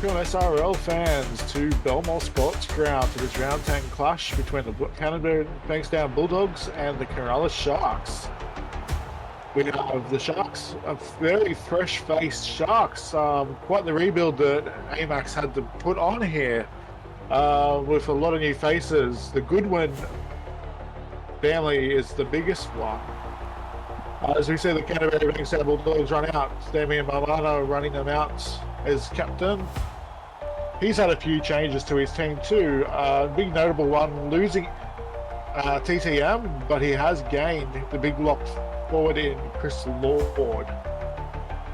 welcome SRL fans to Belmore Sports Ground for this round 10 clash between the Canterbury Bankstown Bulldogs and the Controllerless Sharks. We have the Sharks, a very fresh-faced Sharks, quite the rebuild that AMAX had to put on here with a lot of new faces. The Goodwin family is the biggest one. As we see the Canterbury Bankstown Bulldogs run out, Damian Mamana running them out as captain. He's had a few changes to his team too. Big notable one, losing TTM, but he has gained the big lock forward in Chris Lord.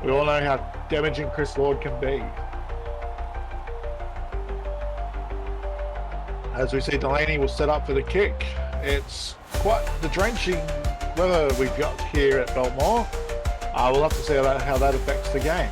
We all know how damaging Chris Lord can be. As we see, Delaney will set up for the kick. It's quite the drenching weather we've got here at Belmore. We'll have to see how that affects the game.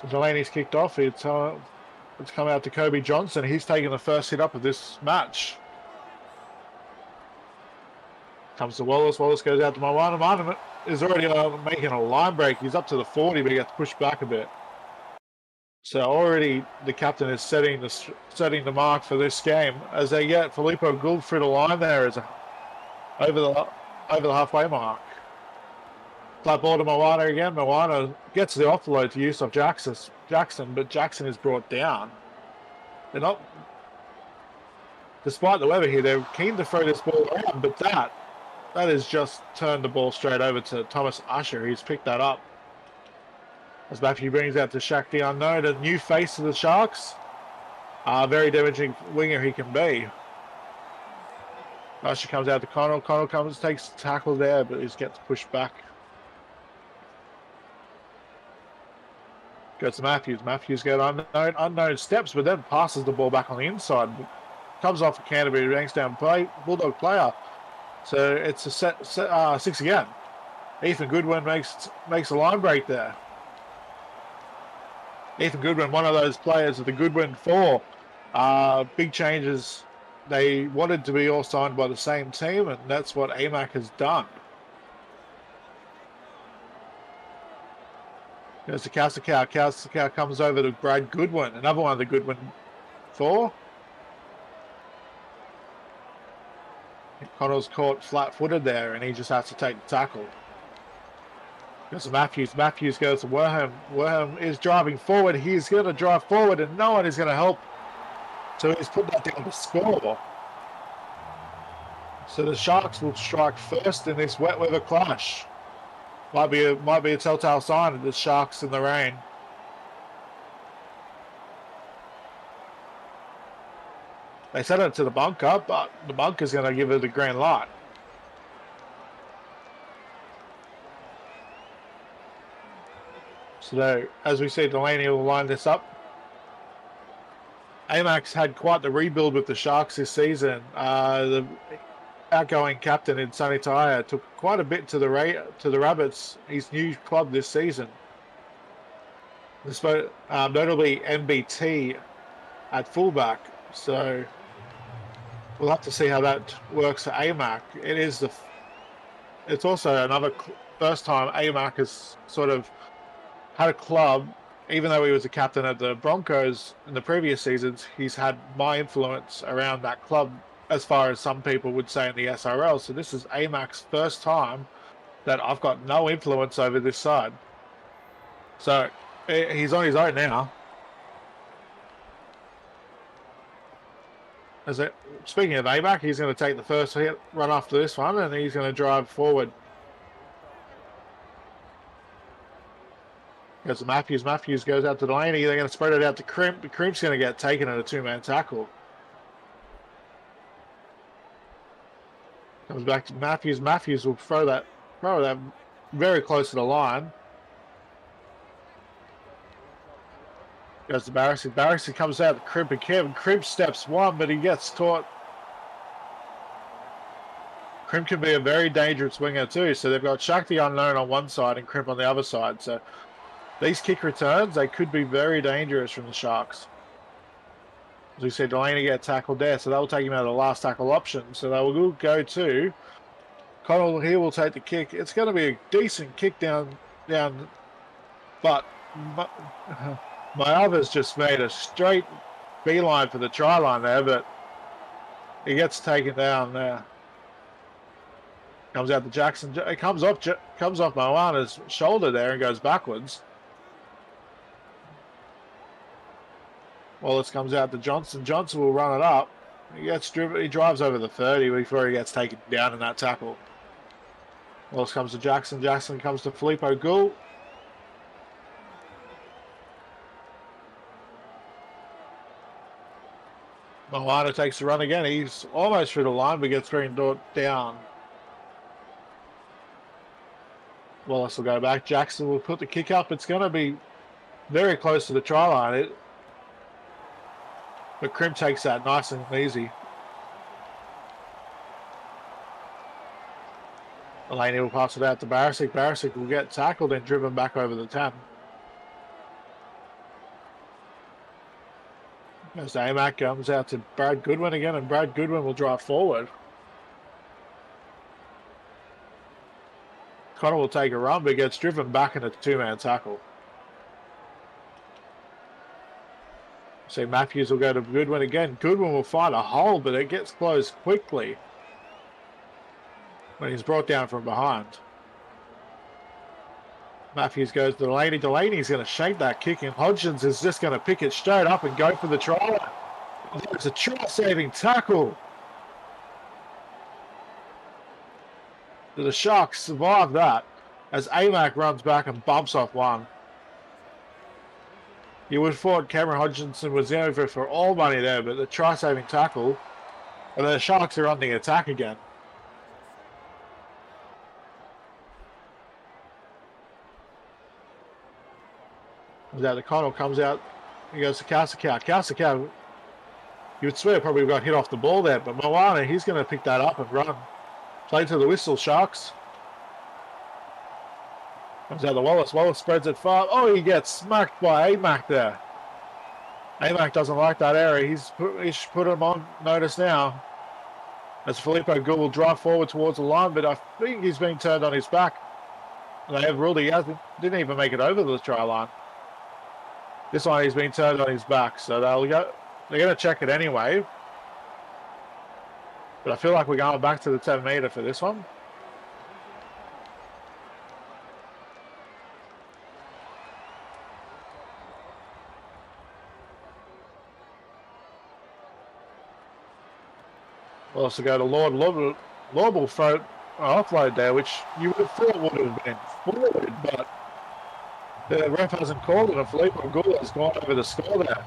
So Delaney's kicked off. It's come out to Kobe Johnson. He's taken the first hit up of this match. Comes to Wallace. Wallace goes out to Moana. Moana is already making a line break. He's up to the 40, but he gets pushed back a bit. So already the captain is setting the mark for this game as they get Filippo Gould through the line there as over the halfway mark. Flat ball to Moana again. Moana gets the offload to Yusuf Jackson, but Jackson is brought down. They're not, despite the weather here, they're keen to throw this ball around, but that has just turned the ball straight over to Thomas Usher. He's picked that up. As Matthew brings out to Shaq the Unknown, a new face of the Sharks. Very damaging winger he can be. Usher comes out to Connell. Connell takes the tackle there, but he gets pushed back. Goes to Matthews. Matthews goes unknown steps, but then passes the ball back on the inside. Comes off a Canterbury Bankstown Bulldog player. So it's a set 6 again. Ethan Goodwin makes a line break there. Ethan Goodwin, one of those players of the Goodwin 4. Big changes. They wanted to be all signed by the same team, and that's what AMAC has done. Goes to Casacow. Casacow comes over to Brad Goodwin, another one of the Goodwin 4. Connell's caught flat-footed there, and he just has to take the tackle. Goes to Matthews. Matthews goes to Werham. Werham is driving forward. He's going to drive forward, and no one is going to help. So he's put that down to score. So the Sharks will strike first in this wet weather clash. Might be a telltale sign of the Sharks in the rain. They sent it to the bunker, but the bunker's going to give it a green light. So as we see, Delaney will line this up. AMAX had quite the rebuild with the Sharks this season. The outgoing captain in Sonny Taya took quite a bit to the Rabbits, his new club this season. Notably MBT at fullback. So we'll have to see how that works for AMAC. It's also another first time AMAC has sort of had a club. Even though he was a captain at the Broncos in the previous seasons, he's had my influence around that club as far as some people would say in the SRL. So this is AMAC's first time that I've got no influence over this side. So he's on his own now. Speaking of AMAC, he's going to take the first hit, run after this one, and he's going to drive forward. Goes to Matthews. Matthews goes out to Delaney. They're going to spread it out to Crimp. Crimp's going to get taken in a two-man tackle. Comes back to Matthews. Matthews will throw that very close to the line. Goes to Barrison. Barrison comes out to Crimp and Kevin. Crimp steps one, but he gets caught. Crimp can be a very dangerous winger too. So they've got Shaq the Unknown on one side and Crimp on the other side. So these kick returns, they could be very dangerous from the Sharks. As we said, Delaney get tackled there, so that will take him out of the last tackle option. So they will go to Connell here. Will take the kick. It's going to be a decent kick down, but my other's just made a straight beeline for the try line there, but he gets taken down there. Comes out to Jackson. It comes off Moana's shoulder there and goes backwards. Wallace comes out to Johnson. Johnson will run it up. He gets driven. He drives over the 30 before he gets taken down in that tackle. Wallace comes to Jackson. Jackson comes to Filippo Gould. Moana takes the run again. He's almost through the line, but gets brought down. Wallace will go back. Jackson will put the kick up. It's going to be very close to the try line. But Krim takes that nice and easy. Delaney will pass it out to Barisic. Barisic will get tackled and driven back over the 10. As Amac comes out to Brad Goodwin again, and Brad Goodwin will drive forward. Connor will take a run, but gets driven back in a two-man tackle. So Matthews will go to Goodwin again. Goodwin will find a hole, but it gets closed quickly when he's brought down from behind. Matthews goes to Delaney. Delaney's going to shake that kick, and Hodgins is just going to pick it straight up and go for the try. It's a try-saving tackle. The Sharks survive that as Amac runs back and bumps off one. You would have thought Cameron Hodgkinson was over for all money there, but the try-saving tackle, and the Sharks are on the attack again. Comes out to Connell, comes out, he goes to Kasakau. Kasakau, you would swear probably got hit off the ball there, but Moana, he's going to pick that up and run. Play to the whistle, Sharks. Comes out to Wallace. Wallace spreads it far. Oh, he gets smacked by Amac there. Amac doesn't like that area. He's put him on notice now. As Filippo Gould will drive forward towards the line, but I think he's been turned on his back. They have ruled he didn't even make it over the try line. This one he's been turned on his back, so they're going to check it anyway. But I feel like we're going back to the 10 metre for this one. We'll also go to Lord. Lord will throw an offload there, which you would have thought would have been forward, but the ref hasn't called it, and Filippo Gould has gone over the score there.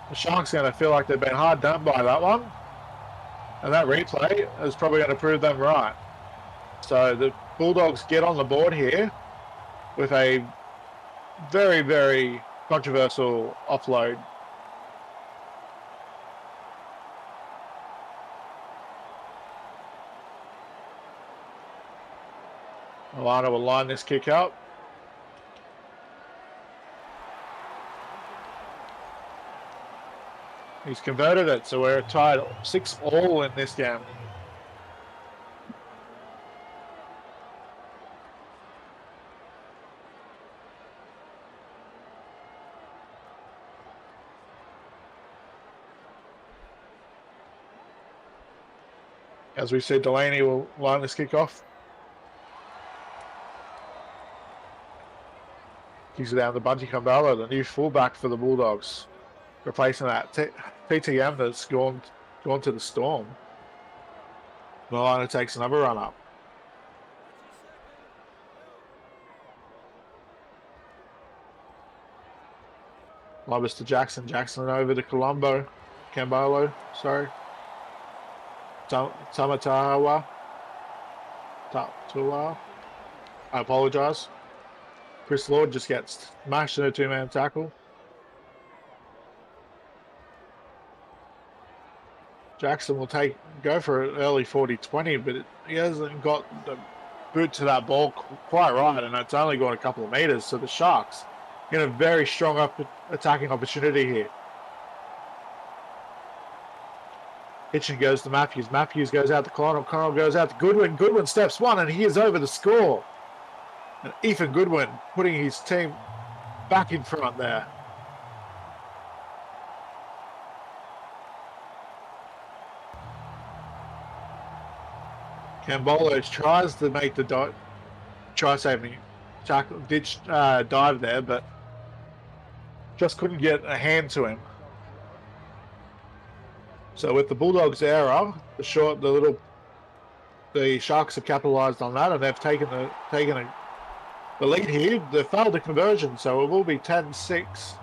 The Sharks are going to feel like they've been hard done by that one. And that replay is probably going to prove them right. So the Bulldogs get on the board here with a very, very controversial offload. Alana will line this kick up. He's converted it, so we're tied 6-all in this game. As we said, Delaney will line this kick off. Kicks it down to Bunty Kambala, the new fullback for the Bulldogs, replacing that PTM that's gone to the Storm. Milano takes another run up. Lobbers to Jackson. Jackson over to Kambalo, sorry. Tamatawa. I apologise. Chris Lord just gets smashed in a two-man tackle. Jackson will go for an early 40-20, but he hasn't got the boot to that ball quite right, and it's only gone a couple of metres to the Sharks. in a very strong attacking opportunity here. Hitchin goes to Matthews. Matthews goes out to Connell. Connell goes out to Goodwin. Goodwin steps one, and he is over the score. And Ethan Goodwin putting his team back in front there. Cambolos tries to make the try-saving tackle, dive there, but just couldn't get a hand to him. So with the Bulldogs error, the Sharks have capitalised on that, and they've taken the lead here. They failed the conversion, so it will be 10-6.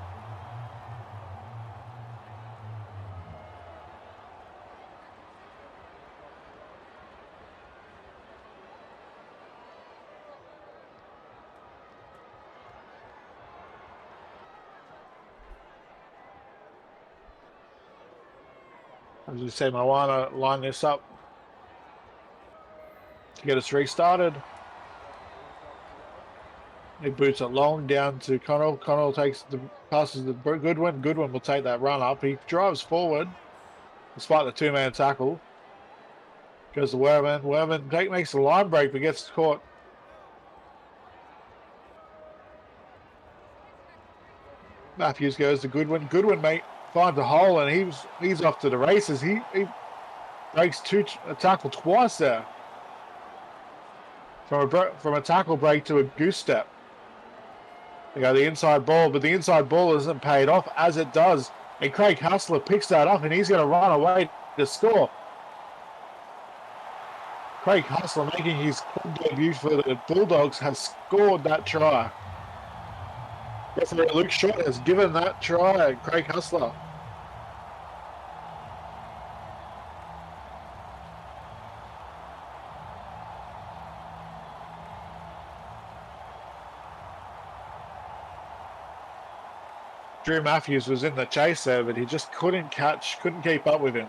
As you say, I want to line this up to get us restarted. He boots it long down to Connell. Connell passes to Goodwin. Goodwin will take that run up. He drives forward despite the two-man tackle. Goes to Werman. Werman makes the line break but gets caught. Matthews goes to Goodwin. Goodwin finds a hole and he's off to the races. He breaks a tackle twice there. From a tackle break to a goose step. They go the inside ball, but the inside ball isn't paid off as it does. And Craig Hassler picks that up and he's going to run away to score. Craig Hassler making his club debut for the Bulldogs has scored that try. Referee Luke Short has given that try, Craig Hassler. Drew Matthews was in the chase there, but he just couldn't keep up with him.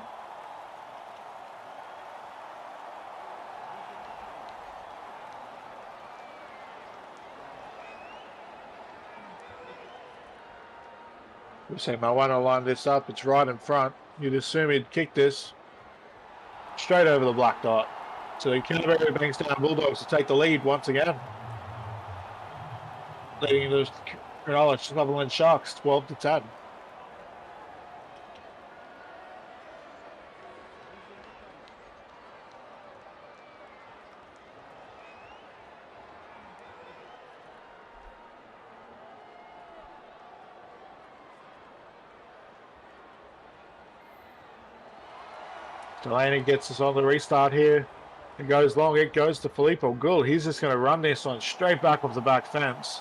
We see Moana line this up. It's right in front. You'd assume he'd kick this straight over the black dot. So the Canterbury Bankstown Bulldogs to take the lead once again. Leading the Sutherland Sharks 12-10. Delaney gets us on the restart here. It goes long. It goes to Filippo Gould. He's just going to run this one straight back off the back fence.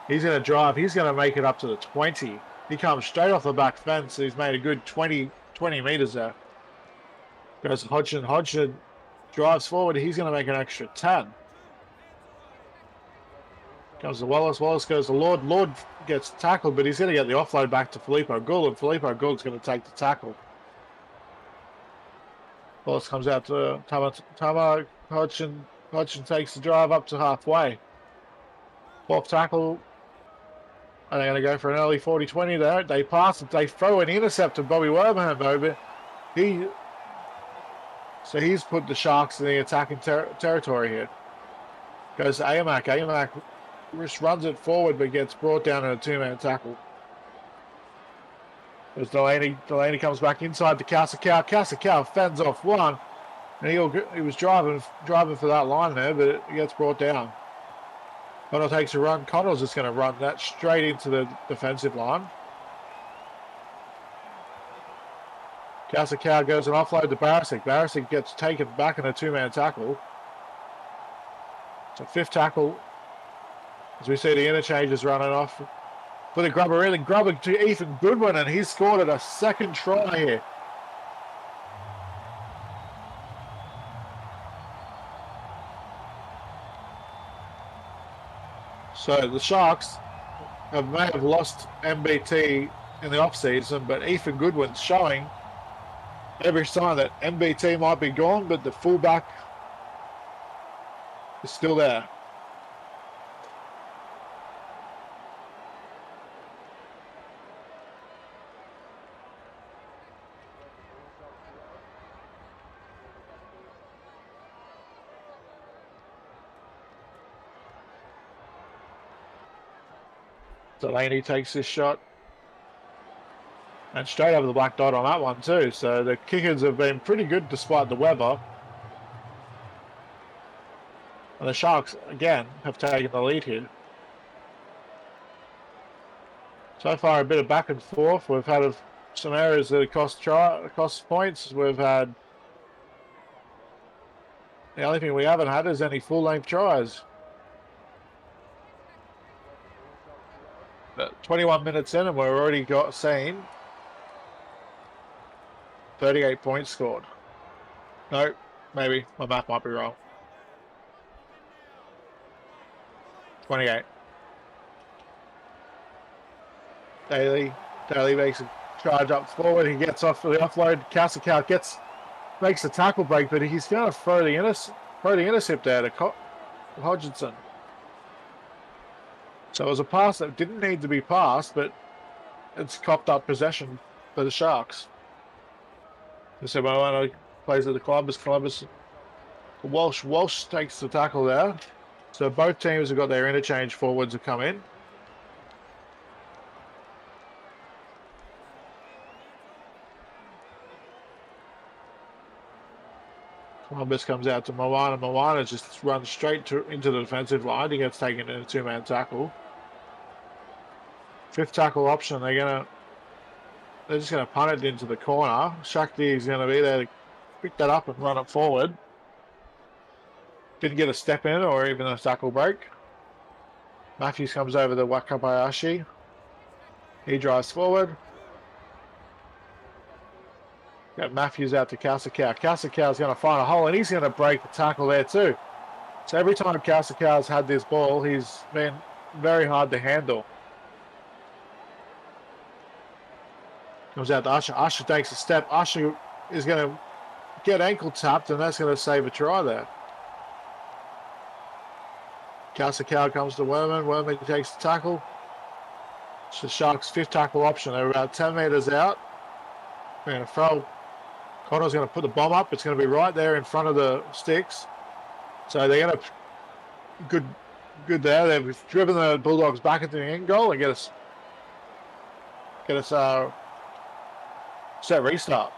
He's going to drive. He's going to make it up to the 20. He comes straight off the back fence. He's made a good 20 meters there. Goes to Hodgson. Hodgson drives forward. He's going to make an extra 10. Comes to Wallace. Wallace goes to Lord. Lord gets tackled, but he's going to get the offload back to Filippo Gould, and Filippo Gould's going to take the tackle. Wallace comes out to Tama. Hodgson takes the drive up to halfway. Fourth tackle. And they're going to go for an early 40-20 there. They pass it. They throw an intercept to Bobby Wortham over. So he's put the Sharks in the attacking territory here. Goes to Amac. Amac just runs it forward but gets brought down in a two-man tackle. As Delaney comes back inside to Casacao. Casacao fends off one. And he was driving for that line there, but it gets brought down. Connell takes a run. Connell's just going to run that straight into the defensive line. Casacao goes and offload to Barisic. Barisic gets taken back in a two-man tackle. So fifth tackle. As we see the interchanges running off. For the grubber, really grubbing to Ethan Goodwin, and he's scored at a second try here. So the Sharks may have lost MBT in the off-season, but Ethan Goodwin's showing every sign that MBT might be gone, but the fullback is still there. Delaney takes this shot. And straight over the black dot on that one too. So the kickers have been pretty good despite the weather. And the Sharks, again, have taken the lead here. So far, a bit of back and forth. We've had some areas that cost points. We've had... The only thing we haven't had is any full-length tries. But 21 minutes in and we've already seen 38 points scored. No, maybe. My math might be wrong. 28. Daly makes a charge up forward. He gets off for the offload. Castle makes the tackle break, but he's going to throw the intercept there to Hodgson. So it was a pass that didn't need to be passed, but it's copped up possession for the Sharks. So Moana plays at the Columbus. Walsh takes the tackle there. So both teams have got their interchange forwards have come in. Columbus comes out to Moana. Moana just runs straight into the defensive line. He gets taken in a two-man tackle. Fifth tackle option. They're just going to punt it into the corner. Shakti is going to be there to pick that up and run it forward. Didn't get a step in or even a tackle break. Matthews comes over to Wakabayashi. He drives forward. Got Matthews out to Kasakawa. Kasakow's going to find a hole and he's going to break the tackle there too. So every time Kasakow's had this ball, he's been very hard to handle. Comes out to Usher. Usher takes a step. Usher is going to get ankle tapped and that's going to save a try there. Kasakawa comes to Werman. Werman takes the tackle. It's the Sharks' fifth tackle option. They're about 10 metres out. They're going to throw. Connor's going to put the bomb up. It's going to be right there in front of the sticks. So they're going to good there. They've driven the Bulldogs back into the end goal and get us set restart.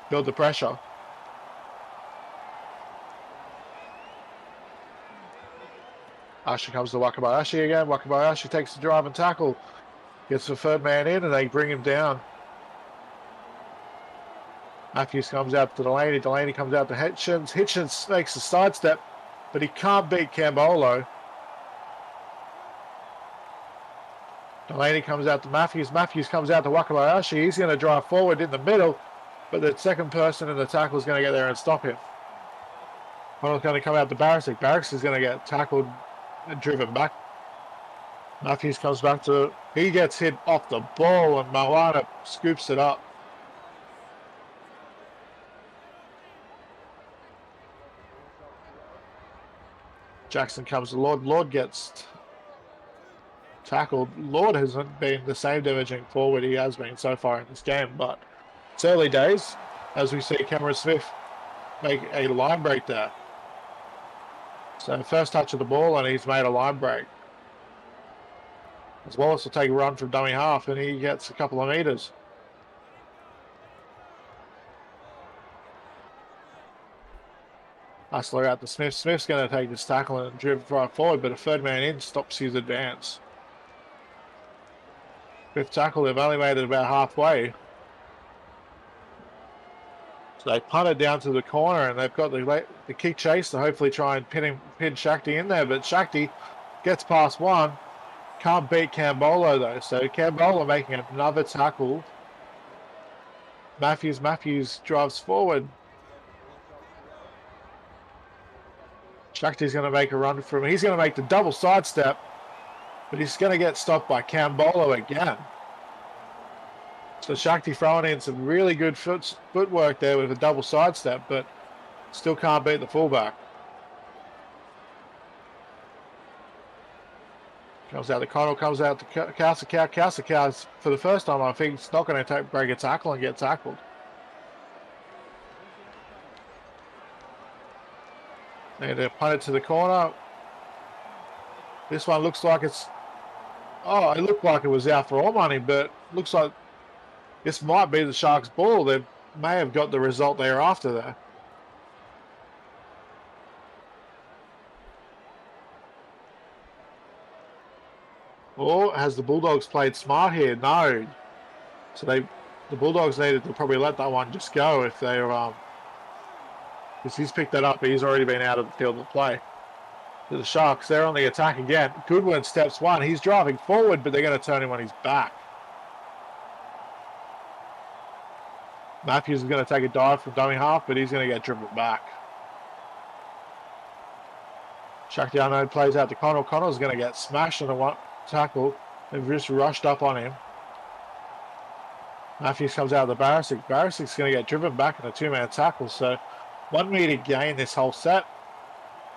Build the pressure. Usher comes to Wakabayashi again. Wakabayashi takes the drive and tackle. Gets the third man in and they bring him down. Matthews comes out to Delaney. Delaney comes out to Hitchens. Hitchens makes a sidestep, but he can't beat Cambolo. Delaney comes out to Matthews. Matthews comes out to Wakabayashi. He's going to drive forward in the middle, but the second person in the tackle is going to get there and stop him. Connor's going to come out to Barisic. Barisic is going to get tackled and driven back. Matthews comes back to... He gets hit off the ball and Moana scoops it up. Jackson comes to Lord. Lord gets tackled. Lord hasn't been the same damaging forward he has been so far in this game, but it's early days as we see Cameron Smith make a line break there. So first touch of the ball and he's made a line break. As Wallace will take a run from dummy half and he gets a couple of metres. Hustler out to Smith. Smith's going to take this tackle and drive right forward, but a third man in stops his advance. Fifth tackle, they've only made it about halfway. So they punt it down to the corner and they've got the kick chase to hopefully try and pin Shakti in there, but Shakti gets past one. Can't beat Cambolo though, so Cambolo making another tackle. Matthews drives forward. Shakti's going to make a run for him. He's going to make the double sidestep, but he's going to get stopped by Cambolo again. So Shakti throwing in some really good footwork there with a double sidestep, but still can't beat the fullback. Comes out to Connell, comes out to Kasakawa. Kasakawa, for the first time, I think, is not going to break a tackle and get tackled. And they punt it to the corner. This one looks like it's Oh, it looked like it was out for all money, but looks like this might be the Sharks' ball. They may have got the result they were after there. Or has the Bulldogs played smart here? No. So the Bulldogs needed to probably let that one just go if they were, because he's picked that up, but he's already been out of the field of play. To the Sharks, they're on the attack again. Goodwin steps one. He's driving forward, but they're going to turn him on his back. Matthews is going to take a dive from dummy half, but he's going to get driven back. Shakhtarno plays out to Connell. Connell's going to get smashed on a one tackle. They've just rushed up on him. Matthews comes out of the Barisic. Barisic's going to get driven back in a two-man tackle. So 1 meter gain this whole set.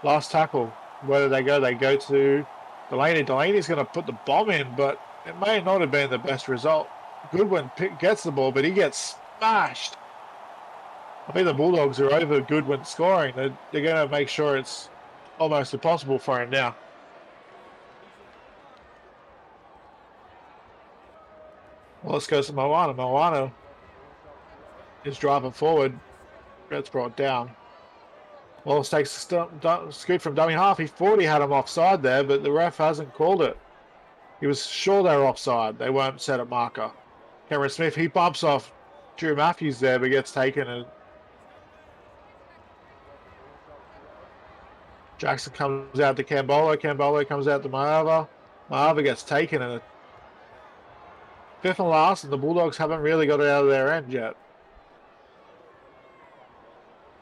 Last tackle. Where do they go? They go to Delaney. Delaney's going to put the bomb in, but it may not have been the best result. Goodwin gets the ball, but he gets smashed. I think the Bulldogs are over Goodwin scoring. They're going to make sure it's almost impossible for him now. Well, let's go to Moana. Moana is driving forward. Gets brought down. Wallace takes a scoot from dummy half. He thought he had him offside there, but the ref hasn't called it. He was sure they were offside. They weren't set at marker. Cameron Smith, he bumps off Drew Matthews there, but gets taken. And Jackson comes out to Cambolo. Cambolo comes out to Maava. Maava gets taken. And fifth and last, and the Bulldogs haven't really got it out of their end yet.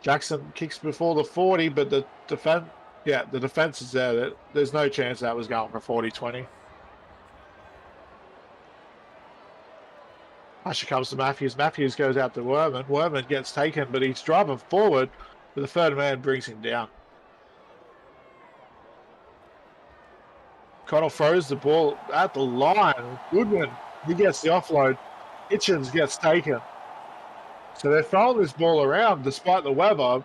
Jackson kicks before the 40, but the defense is there. There's no chance that was going for 40-20. Usher comes to Matthews. Matthews goes out to Werman. Werman gets taken, but he's driving forward, but the third man brings him down. Connell throws the ball at the line. Goodwin, he gets the offload. Hitchens gets taken. So they're throwing this ball around despite the weather.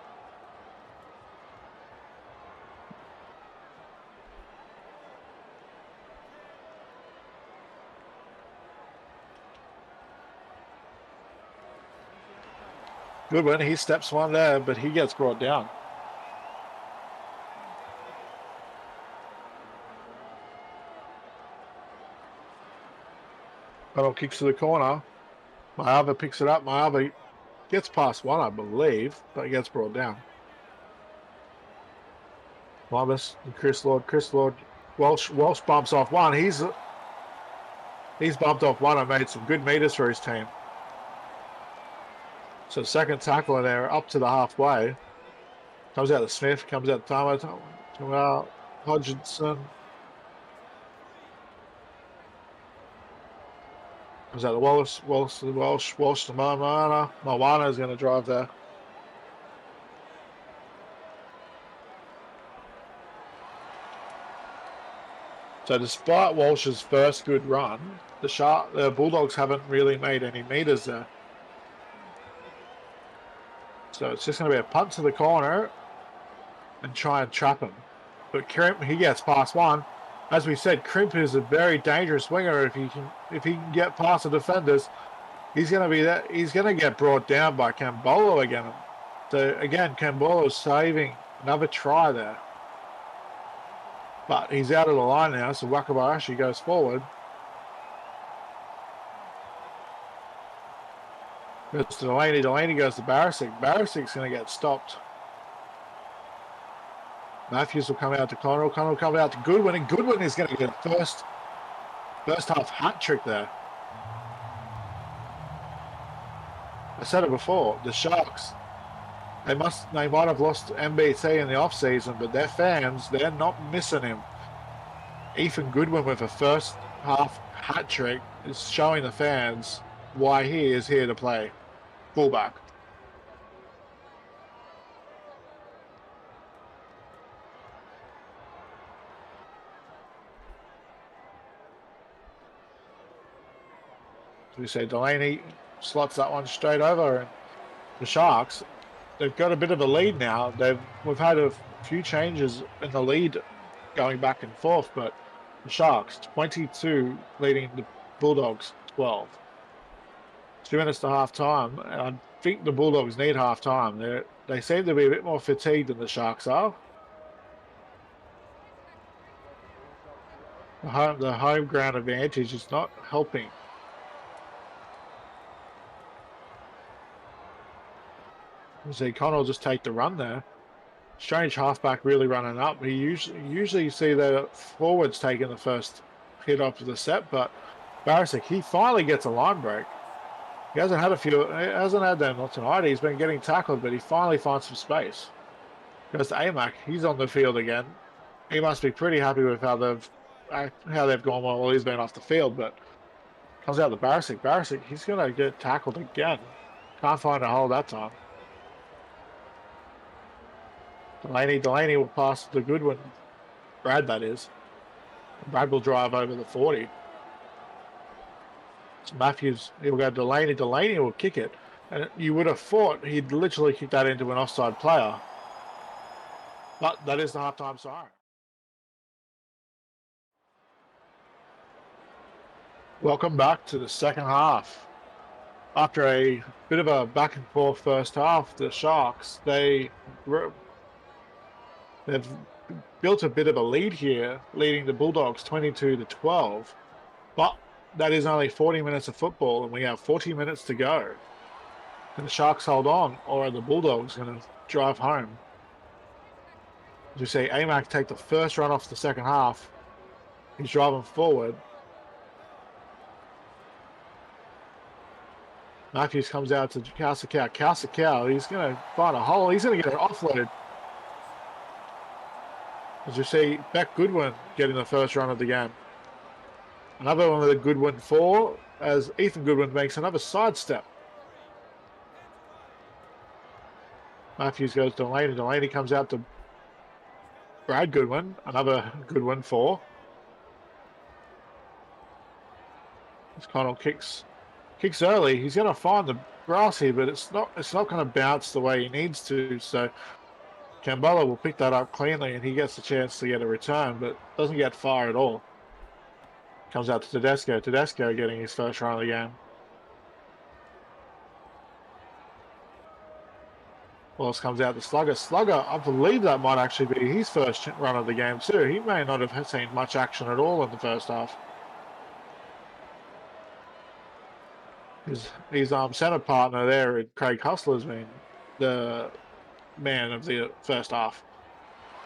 Goodwin, he steps one there, but he gets brought down. Connell kicks to the corner. Maava picks it up. Maava gets past one, I believe, but he gets brought down. Lomas and Chris Lord. Walsh bumps off one. He's bumped off one and made some good meters for his team. So second tackle in there, up to the halfway. Comes out to Smith, comes out to Tamo, Hodgson. Comes out to Walsh to Moana. Moana is going to drive there. So despite Walsh's first good run, the Bulldogs haven't really made any meters there. So it's just going to be a punt to the corner and try and trap him. But Crimp, he gets past one. As we said, Crimp is a very dangerous winger. If he can get past the defenders, he's going to be that. He's going to get brought down by Cambolo again. So again, Cambolo saving another try there. But he's out of the line now, so Wakabayashi goes forward. Goes to Delaney. Delaney goes to Barisic. Barasic's going to get stopped. Matthews will come out to Connell. Connell will come out to Goodwin, and Goodwin is going to get a first half hat trick there. I said it before. The Sharks, they might have lost MBT in the off season, but their fans, they're not missing him. Ethan Goodwin with a first half hat trick is showing the fans why he is here to play fullback. So we say Delaney slots that one straight over, and the Sharks, they've got a bit of a lead now. We've had a few changes in the lead going back and forth, but The Sharks 22 leading the Bulldogs 12. 2 minutes to half time. I think the Bulldogs need half time. They seem to be a bit more fatigued than the Sharks are. The home ground advantage is not helping. You see Connell just take the run there. Strange halfback really running up. He usually see the forwards taking the first hit off the set, but Barisic, he finally gets a line break. He hasn't had them not tonight. He's been getting tackled, but he finally finds some space. Goes to Amac. He's on the field again. He must be pretty happy with how they've gone while he's been off the field, but comes out to Barisic. Barisic, he's gonna get tackled again. Can't find a hole that time. Delaney will pass the Goodwin. Brad, that is. Brad will drive over the 40. So Matthews, he'll go Delaney. Delaney will kick it. And you would have thought he'd literally kick that into an offside player. But that is the halftime siren. Welcome back to the second half. After a bit of a back and forth first half, the Sharks, they've built a bit of a lead here, leading the Bulldogs 22-12. But that is only 40 minutes of football, and we have 40 minutes to go. Can the Sharks hold on, or are the Bulldogs going to drive home? As you see, Amac take the first run off the second half. He's driving forward. Matthews comes out to Kausakau. Kausakau, he's going to find a hole. He's going to get it offloaded. As you see, Beck Goodwin getting the first run of the game. Another one of the Goodwin 4, as Ethan Goodwin makes another sidestep. Matthews goes to Delaney. Delaney comes out to Brad Goodwin. Another Goodwin 4. As Connell kicks early. He's going to find the grass here, but it's not going to bounce the way he needs to. So Campbell will pick that up cleanly, and he gets the chance to get a return, but doesn't get far at all. Comes out to Tedesco. Tedesco getting his first run of the game. Wallace comes out to Slugger. Slugger, I believe that might actually be his first run of the game too. He may not have seen much action at all in the first half. His centre partner there, Craig Hustler, has been the man of the first half.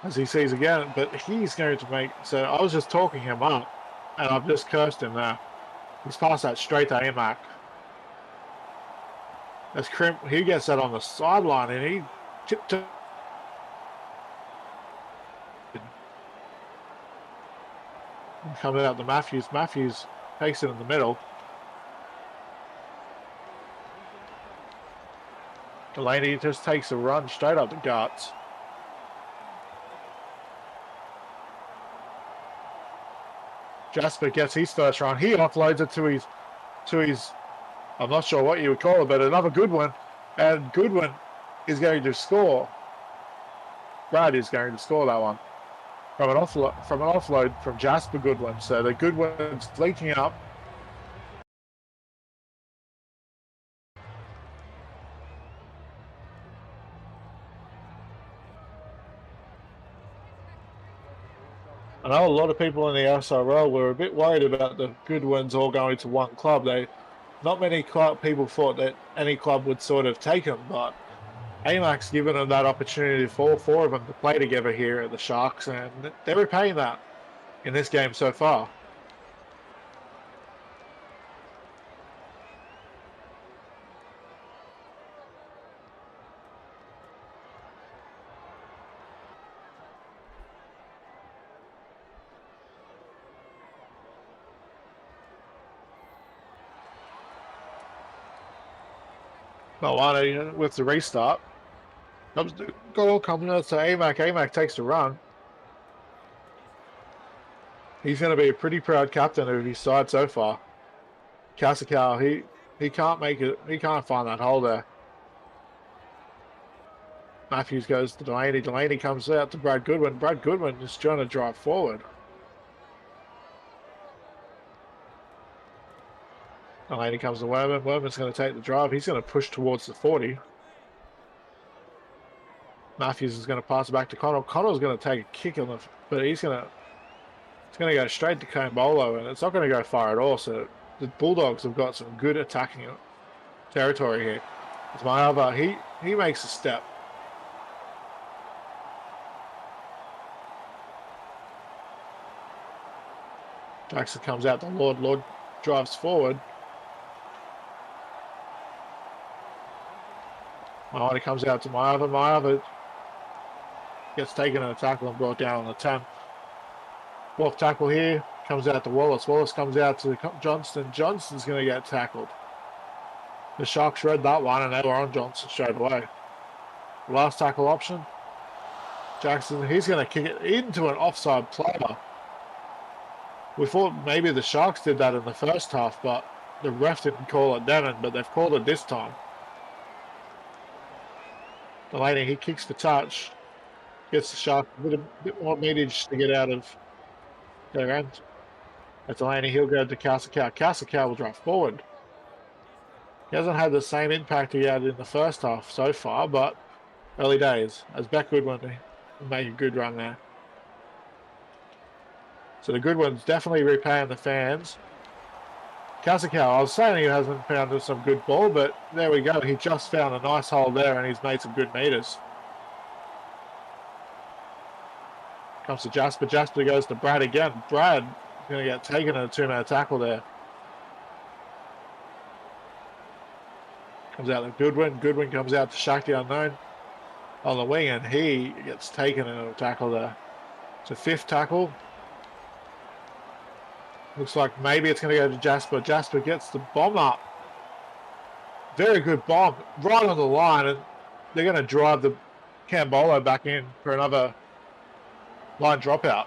As he sees again, but he's going to make... So I was just talking him up, and I've just cursed him there. He's passed that straight to Amac. As Crimp, he gets that on the sideline, and he tipped it. Coming out to Matthews. Matthews takes it in the middle. Delaney just takes a run straight up the guts. Jasper gets his first run. He offloads it to his I'm not sure what you would call it, but another good one. And Goodwin is going to score. Brad is going to score that one from an offload from Jasper Goodwin. So the Goodwin's leaking up. I know a lot of people in the SRL were a bit worried about the Goodwins all going to one club. Not many people thought that any club would sort of take them, but AMAC's given them that opportunity for four of them to play together here at the Sharks, and they're repaying that in this game so far. Moana with the restart. Goal coming out to AMAC. AMAC takes the run. He's going to be a pretty proud captain of his side so far. Kausakau, he can't make it. He can't find that hole there. Matthews goes to Delaney. Delaney comes out to Brad Goodwin. Brad Goodwin is trying to drive forward. Delaney comes to Werman. Werman's going to take the drive. He's going to push towards the 40. Matthews is going to pass it back to Connell. Connell's going to take a kick on the, but it's going to go straight to Combolo, and it's not going to go far at all. So the Bulldogs have got some good attacking territory here. It's Mayava. He makes a step. Jackson comes out to Lord. Lord drives forward. Mahoney comes out to Mayava. Mayava gets taken in a tackle and brought down on the 10. Fourth tackle here. Comes out to Wallace. Wallace comes out to Johnston. Johnston's going to get tackled. The Sharks read that one and they were on Johnson straight away. Last tackle option. Jackson, he's going to kick it into an offside player. We thought maybe the Sharks did that in the first half, but the ref didn't call it then, but they've called it this time. Delaney, he kicks for touch. Gets the Sharks a bit more metage to get out of their end. At Delaney, he'll go to Casacao. Casacao will drive forward. He hasn't had the same impact he had in the first half so far, but early days. As Beck Goodwin make a good run there. So the Goodwin's definitely repaying the fans. Casacao, I was saying he hasn't found some good ball, but there we go. He just found a nice hole there and he's made some good meters. Comes to Jasper. Jasper goes to Brad again. Brad is going to get taken in a two-man tackle there. Comes out to Goodwin. Goodwin comes out to Shakti Unknown on the wing, and he gets taken in a tackle there. It's a fifth tackle. Looks like maybe it's going to go to Jasper. Jasper gets the bomb up. Very good bomb. Right on the line, and they're going to drive the Cambolo back in for another line dropout.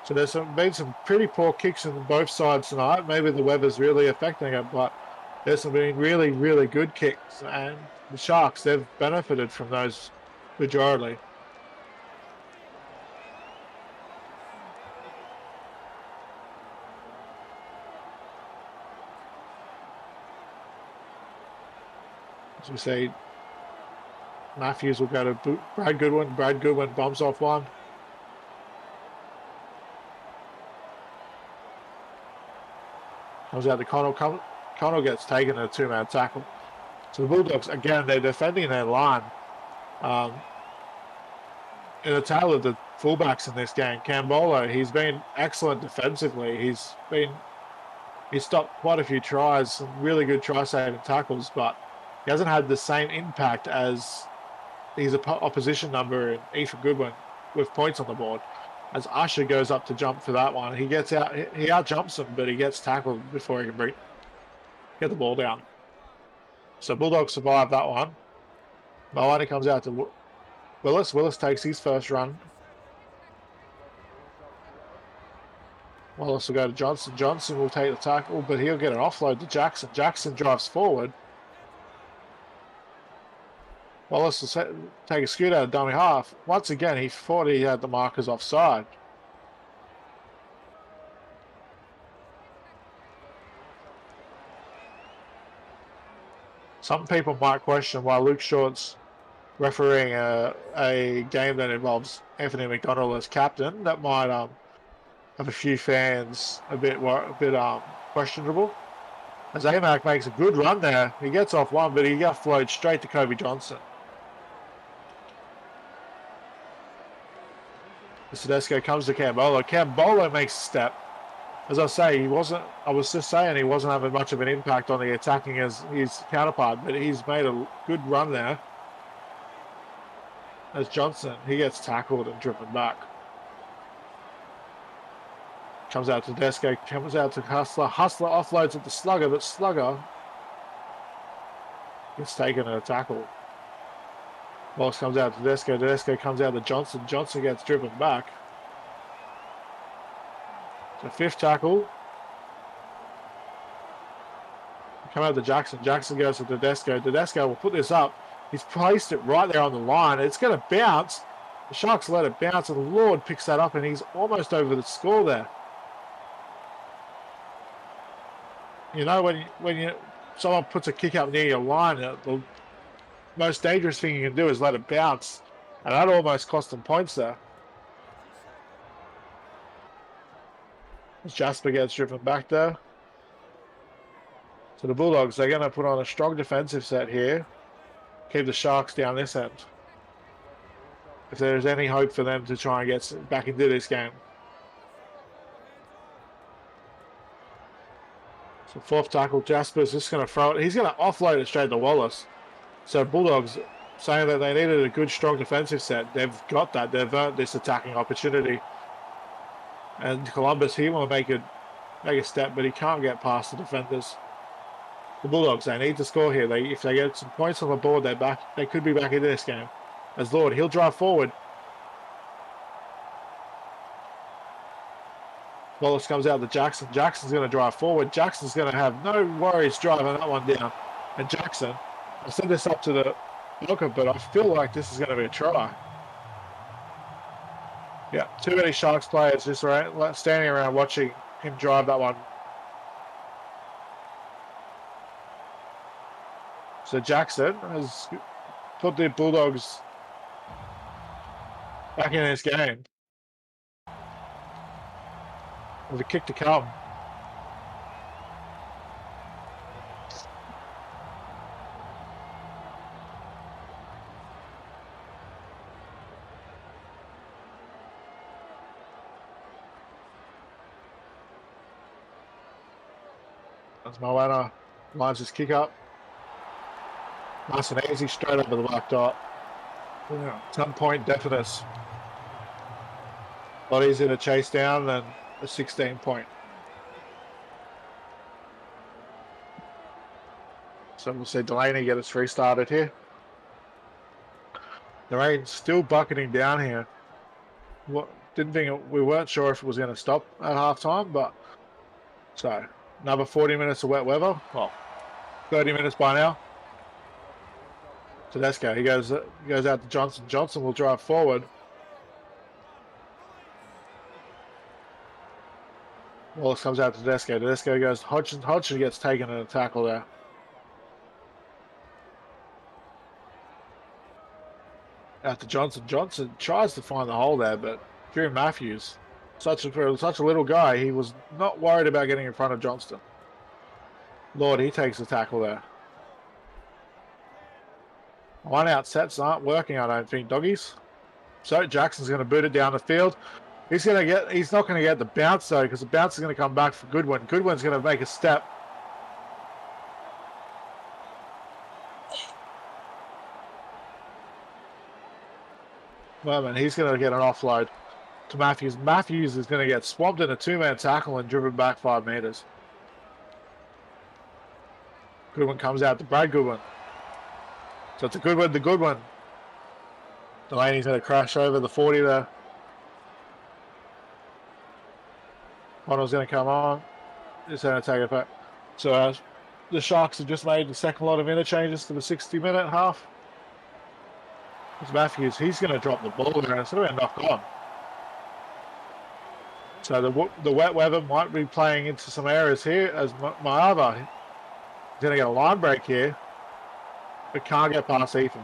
So there's been some pretty poor kicks on both sides tonight. Maybe the weather's really affecting it, but there's some been really, really good kicks. And the Sharks, they've benefited from those majorly. As we say, Matthews will go to Brad Goodwin. Brad Goodwin bombs off one. Comes out to Connell. Connell gets taken in a two-man tackle. So the Bulldogs, again, they're defending their line. In the tail of the fullbacks in this game, Cambolo, he's been excellent defensively. He's stopped quite a few tries, some really good try-saving tackles, but he hasn't had the same impact as his opposition number in Ethan Goodwin with points on the board. As Usher goes up to jump for that one, he gets out, he out-jumps him, but he gets tackled before he can get the ball down. So Bulldogs survive that one. Maloney comes out to Willis. Willis takes his first run. Wallace will go to Johnson. Johnson will take the tackle, but he'll get an offload to Jackson. Jackson drives forward. Wallace will take a scoot out of dummy half. Once again, he thought he had the markers offside. Some people might question why Luke Short's refereeing a game that involves Anthony McDonald as captain. That might have a few fans a bit questionable. As Amac makes a good run there, he gets off one, but he got flowed straight to Kobe Johnson. Tedesco comes to Cambolo. Cambolo makes a step. As I say, I was just saying he wasn't having much of an impact on the attacking as his counterpart, but he's made a good run there. As Johnson, he gets tackled and driven back. Comes out to Tedesco, comes out to Hustler. Hustler offloads at the Slugger, but Slugger gets taken in a tackle. Wallace comes out to Tedesco. Tedesco comes out to Johnson. Johnson gets driven back. So fifth tackle. Come out to Jackson. Jackson goes to Tedesco. Tedesco will put this up. He's placed it right there on the line. It's going to bounce. The Sharks let it bounce, and Lord picks that up, and he's almost over the score there. You know, when someone puts a kick up near your line, the most dangerous thing you can do is let it bounce, and that almost cost them points there. As Jasper gets driven back there. So the Bulldogs, they're going to put on a strong defensive set here, keep the Sharks down this end. If there's any hope for them to try and get back into this game. So fourth tackle, Jasper's just going to throw it. He's going to offload it straight to Wallace. So Bulldogs saying that they needed a good, strong defensive set. They've got that. They've earned this attacking opportunity. And Columbus, he will make a step, but he can't get past the defenders. The Bulldogs, they need to score here. If they get some points on the board, they could be back into this game. As Lord, he'll drive forward. Wallace comes out to Jackson. Jackson's going to drive forward. Jackson's going to have no worries driving that one down. And Jackson, I sent this up to the looker, but I feel like this is going to be a try. Yeah, too many Sharks players just standing around watching him drive that one. So Jackson has put the Bulldogs back in this game. With a kick to come. As Moana lines his kick up. Nice and easy, straight over the black dot. Yeah, 10-point definite. A lot easier to chase down than a 16-point. So we'll see Delaney get us restarted here. The rain's still bucketing down here. We weren't sure if it was going to stop at halftime, but so another 40 minutes of wet weather. Well, 30 minutes by now. Tedesco, he goes out to Johnson. Johnson will drive forward. Wallace comes out to Tedesco. Tedesco goes Hodgson. Hodgson gets taken in a tackle there. Out to Johnson. Johnson tries to find the hole there, but Drew Matthews, such a little guy, he was not worried about getting in front of Johnston. Lord, he takes the tackle there. One out sets aren't working, I don't think, doggies. So Jackson's going to boot it down the field. He's not going to get the bounce though, because the bounce is going to come back for Goodwin. Goodwin's going to make a step. Moment, he's going to get an offload to Matthews. Matthews is going to get swamped in a two-man tackle and driven back 5 meters. Goodwin comes out to Brad Goodwin. So it's a Goodwin, the Goodwin. Delaney's going to crash over the 40 there. Connell's going to come on. Just going to take it back. So the Sharks have just made the second lot of interchanges to the 60-minute half. It's Matthews. He's going to drop the ball there. It's going to be a knock on. So the wet weather might be playing into some areas here as Maava is going to get a line break here, but can't get past Ethan.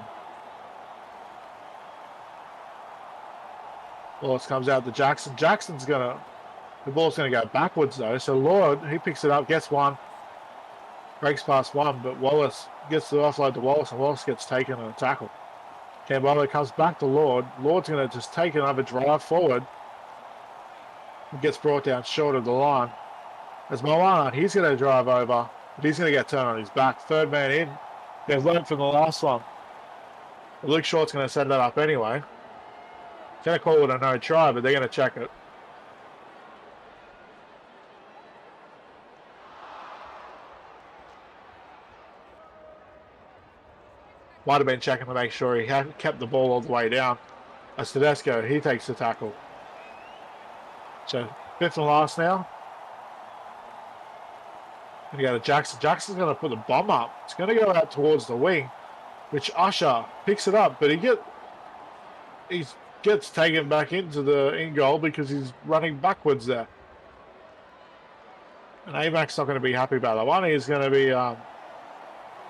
Wallace comes out to Jackson. The ball's going to go backwards though. So Lord, he picks it up, gets one, breaks past one, but Wallace gets the offload to Wallace, and Wallace gets taken in a tackle. Campbell comes back to Lord. Lord's going to just take another drive forward. He gets brought down short of the line. As Moana, he's going to drive over, but he's going to get turned on his back. Third man in. They've learned from the last one. Luke Short's going to set that up anyway. He's going to call it a no try, but they're going to check it. Might have been checking to make sure he hadn't kept the ball all the way down. As Tedesco, he takes the tackle. So, fifth and last now. And you go to Jackson. Jackson's going to put the bomb up. It's going to go out towards the wing, which Usher picks it up, but he gets taken back into the in goal because he's running backwards there. And AMAC's not going to be happy about that one. He's going to be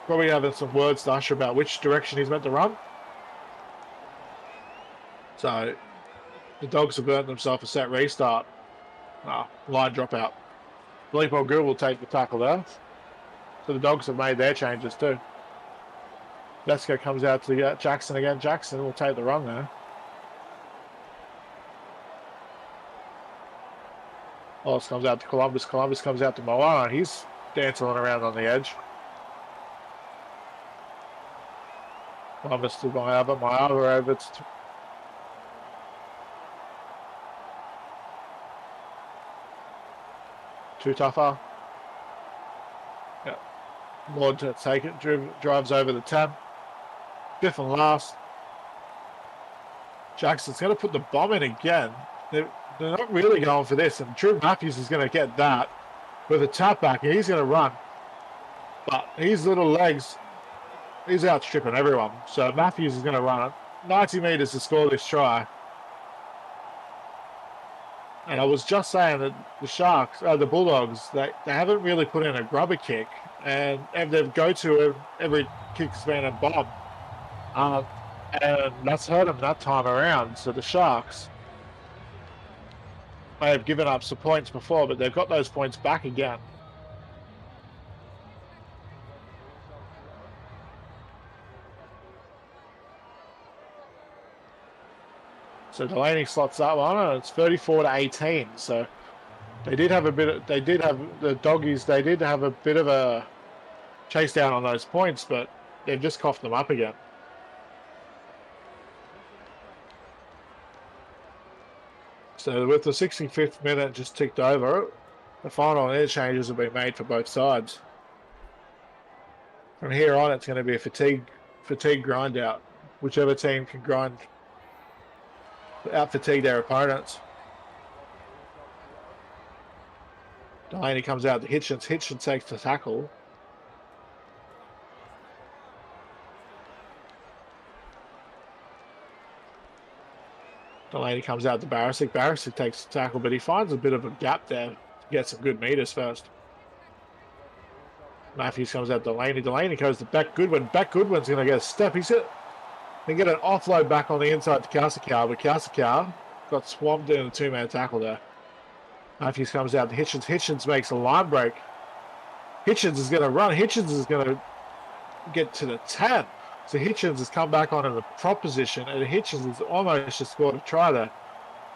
probably having some words to Usher about which direction he's meant to run. So the Dogs have earned themselves a set restart. Line dropout. Filippo Good will take the tackle there. So the Dogs have made their changes too. Vesco comes out to Jackson again. Jackson will take the run there. Wallace comes out to Columbus. Columbus comes out to Moana. He's dancing around on the edge. Columbus to Moana. Moana over too tougher. Yeah. Lord to take it. Drives over the 10. Fifth and last. Jackson's going to put the bomb in again. They're not really going for this, and Drew Matthews is going to get that with a tap back. He's going to run, but his little legs, he's outstripping everyone. So Matthews is going to run it 90 meters to score this try. And I was just saying that the Bulldogs, they haven't really put in a grubber kick, and they've go to every kick's been a bomb. And that's hurt them that time around. So the Sharks may have given up some points before, but they've got those points back again. So Delaney slots that one, and it's 34-18. So the Doggies, they did have a bit of a chase down on those points, but they've just coughed them up again. So with the 65th minute just ticked over, the final interchanges have been made for both sides. From here on, it's going to be a fatigue grind out. Whichever team can out fatigue their opponents. Delaney comes out to Hitchens. Hitchens takes the tackle. Delaney comes out to Barisic. Barisic takes the tackle, but he finds a bit of a gap there to get some good meters first. Matthews comes out to Delaney. Delaney goes to Beck Goodwin. Beck Goodwin's going to get a step. He's going to get an offload back on the inside to Kasakar, but Kasakar got swamped in a two-man tackle there. Matthews comes out to Hitchens. Hitchens makes a line break. Hitchens is going to run. Hitchens is going to get to the 10. So Hitchens has come back on in the prop position, and Hitchens has almost just scored a try there.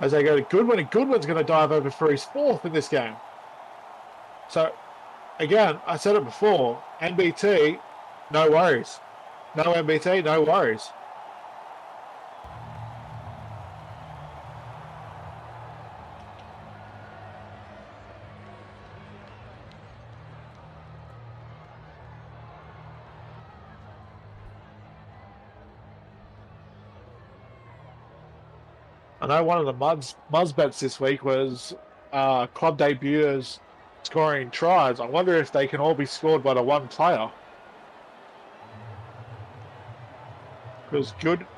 As they go to Goodwin, and Goodwin's going to dive over for his fourth in this game. So, again, I said it before, NBT, no worries. No NBT, no worries. I know one of the Muzz bets this week was club debuters scoring tries. I wonder if they can all be scored by the one player. Because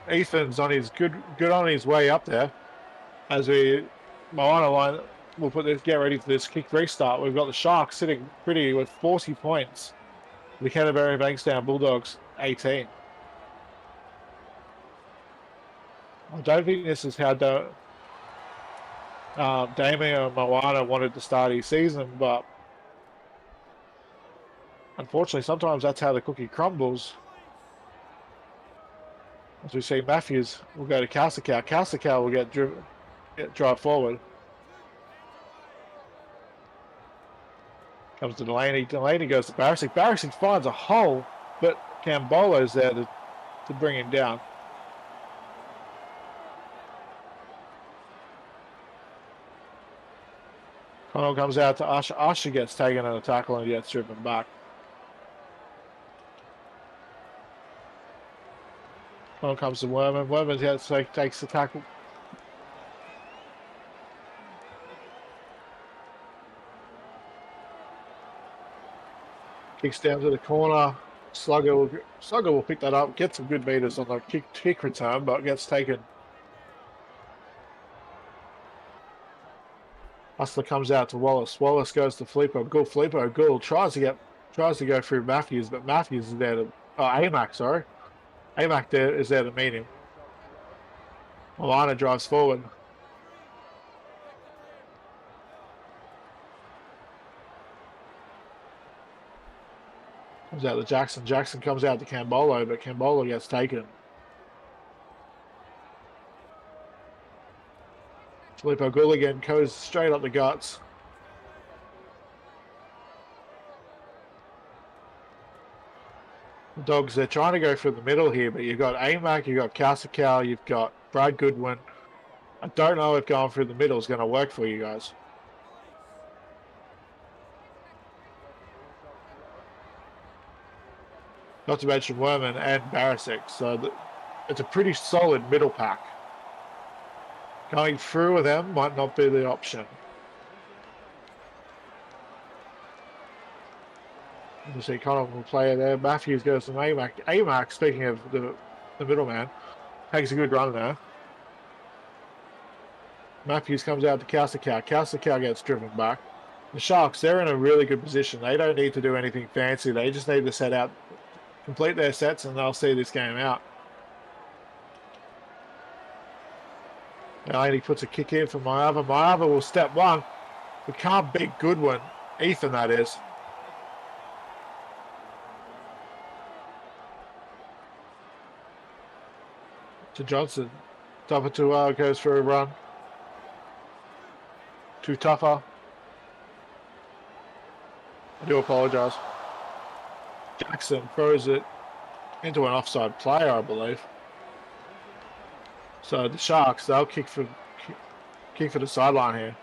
Ethan's on his good on his way up there. As Moana line, we'll get ready for this kick restart. We've got the Sharks sitting pretty with 40 points. The Canterbury Bankstown Bulldogs 18. I don't think this is how Damien and Moana wanted to start his season, but unfortunately, sometimes that's how the cookie crumbles. As we see, Matthews will go to Kasakar. Kasakar will get drive forward. Comes to Delaney. Delaney goes to Barisic. Barisic finds a hole, but Cambolo's there to bring him down. Connell comes out to Usher. Usher gets taken on a tackle and gets driven back. Connell comes to Werman. Werman takes the tackle. Kicks down to the corner. Slugger will pick that up. Get some good meters on the kick return, but gets taken. Hustler comes out to Wallace. Wallace goes to Filippo Gould. Filippo Gould tries to go through Matthews, but Matthews is there to Amac, sorry. Amac is there to meet him. Milana drives forward. Comes out to Jackson. Jackson comes out to Cambolo, but Cambolo gets taken. Filippo Gould again goes straight up the guts. The Dogs, they're trying to go through the middle here, but you've got Amac, you've got Casacal, you've got Brad Goodwin. I don't know if going through the middle is going to work for you guys. Not to mention Werman and Barisic, so it's a pretty solid middle pack. Going through with them might not be the option. You see Connell will play there. Matthews goes to Amac. Amac, speaking of the middleman, takes a good run there. Matthews comes out to Casacal. Casacal gets driven back. The Sharks, they're in a really good position. They don't need to do anything fancy. They just need to set out, complete their sets, and they'll see this game out. Now he puts a kick in for Mayava. Mayava will step one. We can't beat Goodwin. Ethan, that is. To Johnson. Tupper to goes for a run. Too tougher. I do apologise. Jackson throws it into an offside player, I believe. So the Sharks, they'll kick for the sideline here.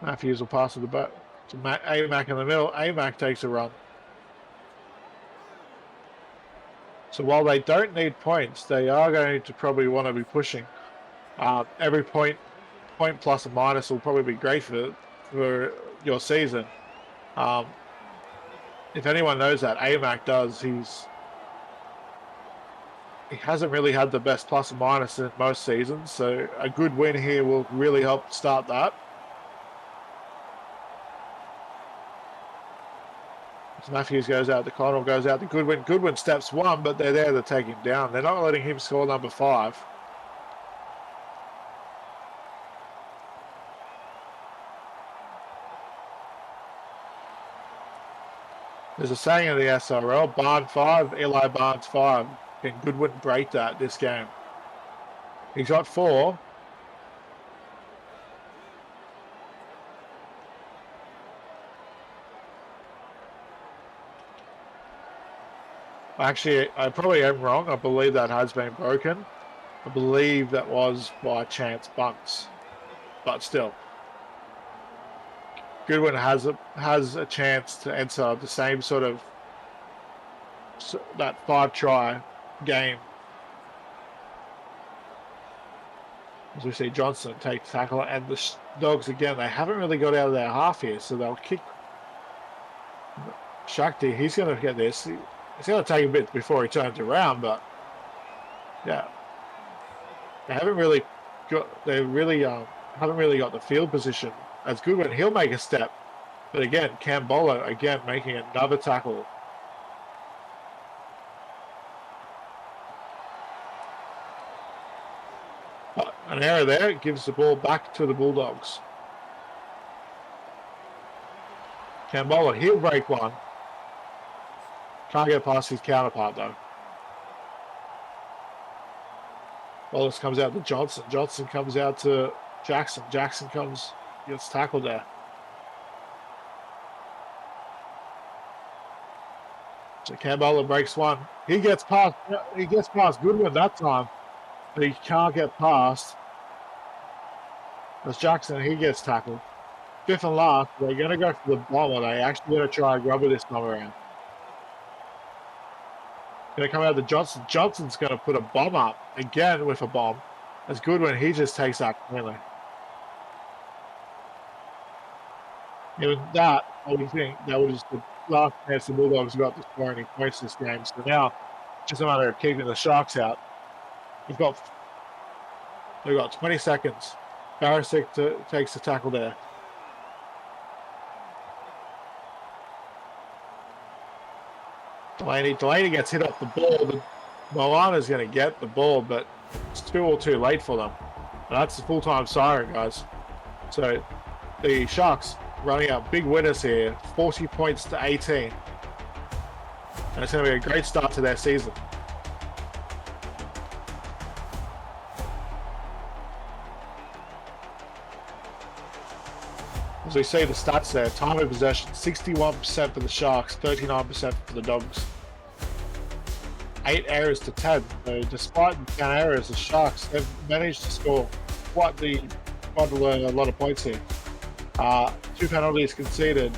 Matthews will pass it back to Amac in the middle. Amac takes a run. So while they don't need points, they are going to probably want to be pushing. Every point plus or minus will probably be great for your season. If anyone knows that, Amac does. He hasn't really had the best plus or minus in most seasons, so a good win here will really help start that. So Matthews goes out to Connell, goes out to Goodwin. Goodwin steps one, but they're there to take him down. They're not letting him score number 5. There's a saying in the SRL, Barn 5, Eli Barnes 5. Can Goodwin break that this game? He's got 4. Actually, I probably am wrong. I believe that has been broken. I believe that was by chance bunts. But still. Goodwin has a chance to enter the same sort of that 5-try game. As we see Johnson take tackle, and the Dogs again, they haven't really got out of their half here, so they'll kick. Shakti, he's going to get this. It's going to take a bit before he turns around, but yeah, they haven't really got the field position as Goodwin. He'll make a step, but again, Cambolo again making another tackle. But an error there gives the ball back to the Bulldogs. Cambolo, he'll break one. Can't get past his counterpart though. Wallace comes out to Johnson. Johnson comes out to Jackson. Jackson gets tackled there. So Cambolo breaks one. He gets past Goodwin that time, but he can't get past. As Jackson, he gets tackled. 5th and last, they're going to go for the bomb, or they actually going to try and rubber this time around. Going to come out to Johnson. Johnson's going to put a bomb up again with a bomb. As Goodwin, he just takes that cleanly. Even that, I would think that was the last chance the Bulldogs got to score any points this game. So now, it's just a matter of keeping the Sharks out. We've got 20 seconds. Barisic takes the tackle there. Delaney gets hit off the ball. Moana's going to get the ball, but it's too late for them. And that's the full-time siren, guys. So the Sharks running out big winners here, 40 points to 18. And it's going to be a great start to their season. As we see the stats there, time of possession, 61% for the Sharks, 39% for the Dogs. 8 errors to 10. So despite the 10 errors, the Sharks have managed to score quite a lot of points here. 2 penalties conceded.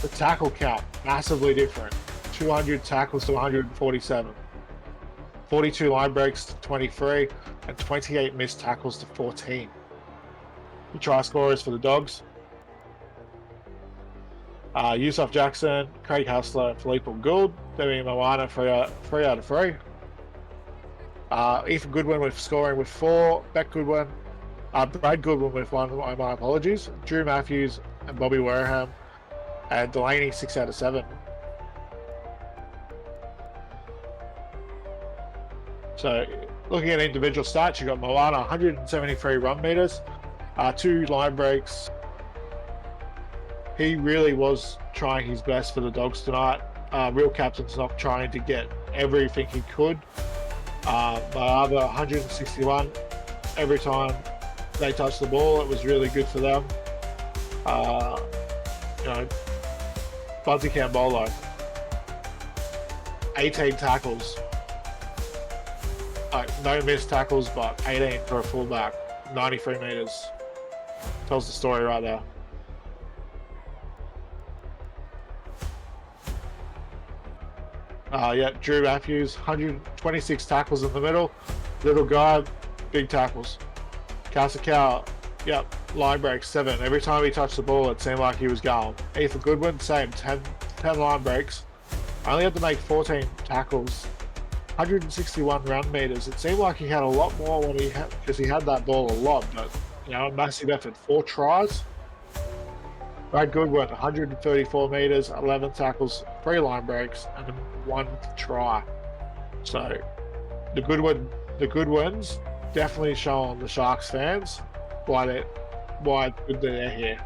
The tackle count, massively different. 200 tackles to 147. 42 line breaks to 23, and 28 missed tackles to 14. The try scorers for the Dogs. Yusuf Jackson, Craig Hassler, and Philippe Gould. Demi Moana, 3 out of 3. Ethan Goodwin with scoring with 4. Brad Goodwin with 1, my apologies. Drew Matthews and Bobby Wareham. And Delaney, 6 out of 7. So, looking at individual stats, you got Moana, 173 run meters, 2 line breaks. He really was trying his best for the Dogs tonight. Real captain's not trying to get everything he could. But 161 every time they touched the ball. It was really good for them. Bunty Cambolo, 18 tackles. No missed tackles, but 18 for a fullback. 93 meters. Tells the story right there. Drew Matthews, 126 tackles in the middle. Little guy, big tackles. Kasakawa, line breaks, 7. Every time he touched the ball, it seemed like he was going. Ethan Goodwin, same, 10 line breaks. Only had to make 14 tackles. 161 run meters. It seemed like he had a lot more because he had that ball a lot, but a massive effort. 4 tries. Brad Goodwin, 134 meters, 11 tackles, 3 line breaks, and 1 try. So the Goodwins definitely showing the Sharks fans why it's good that they're here.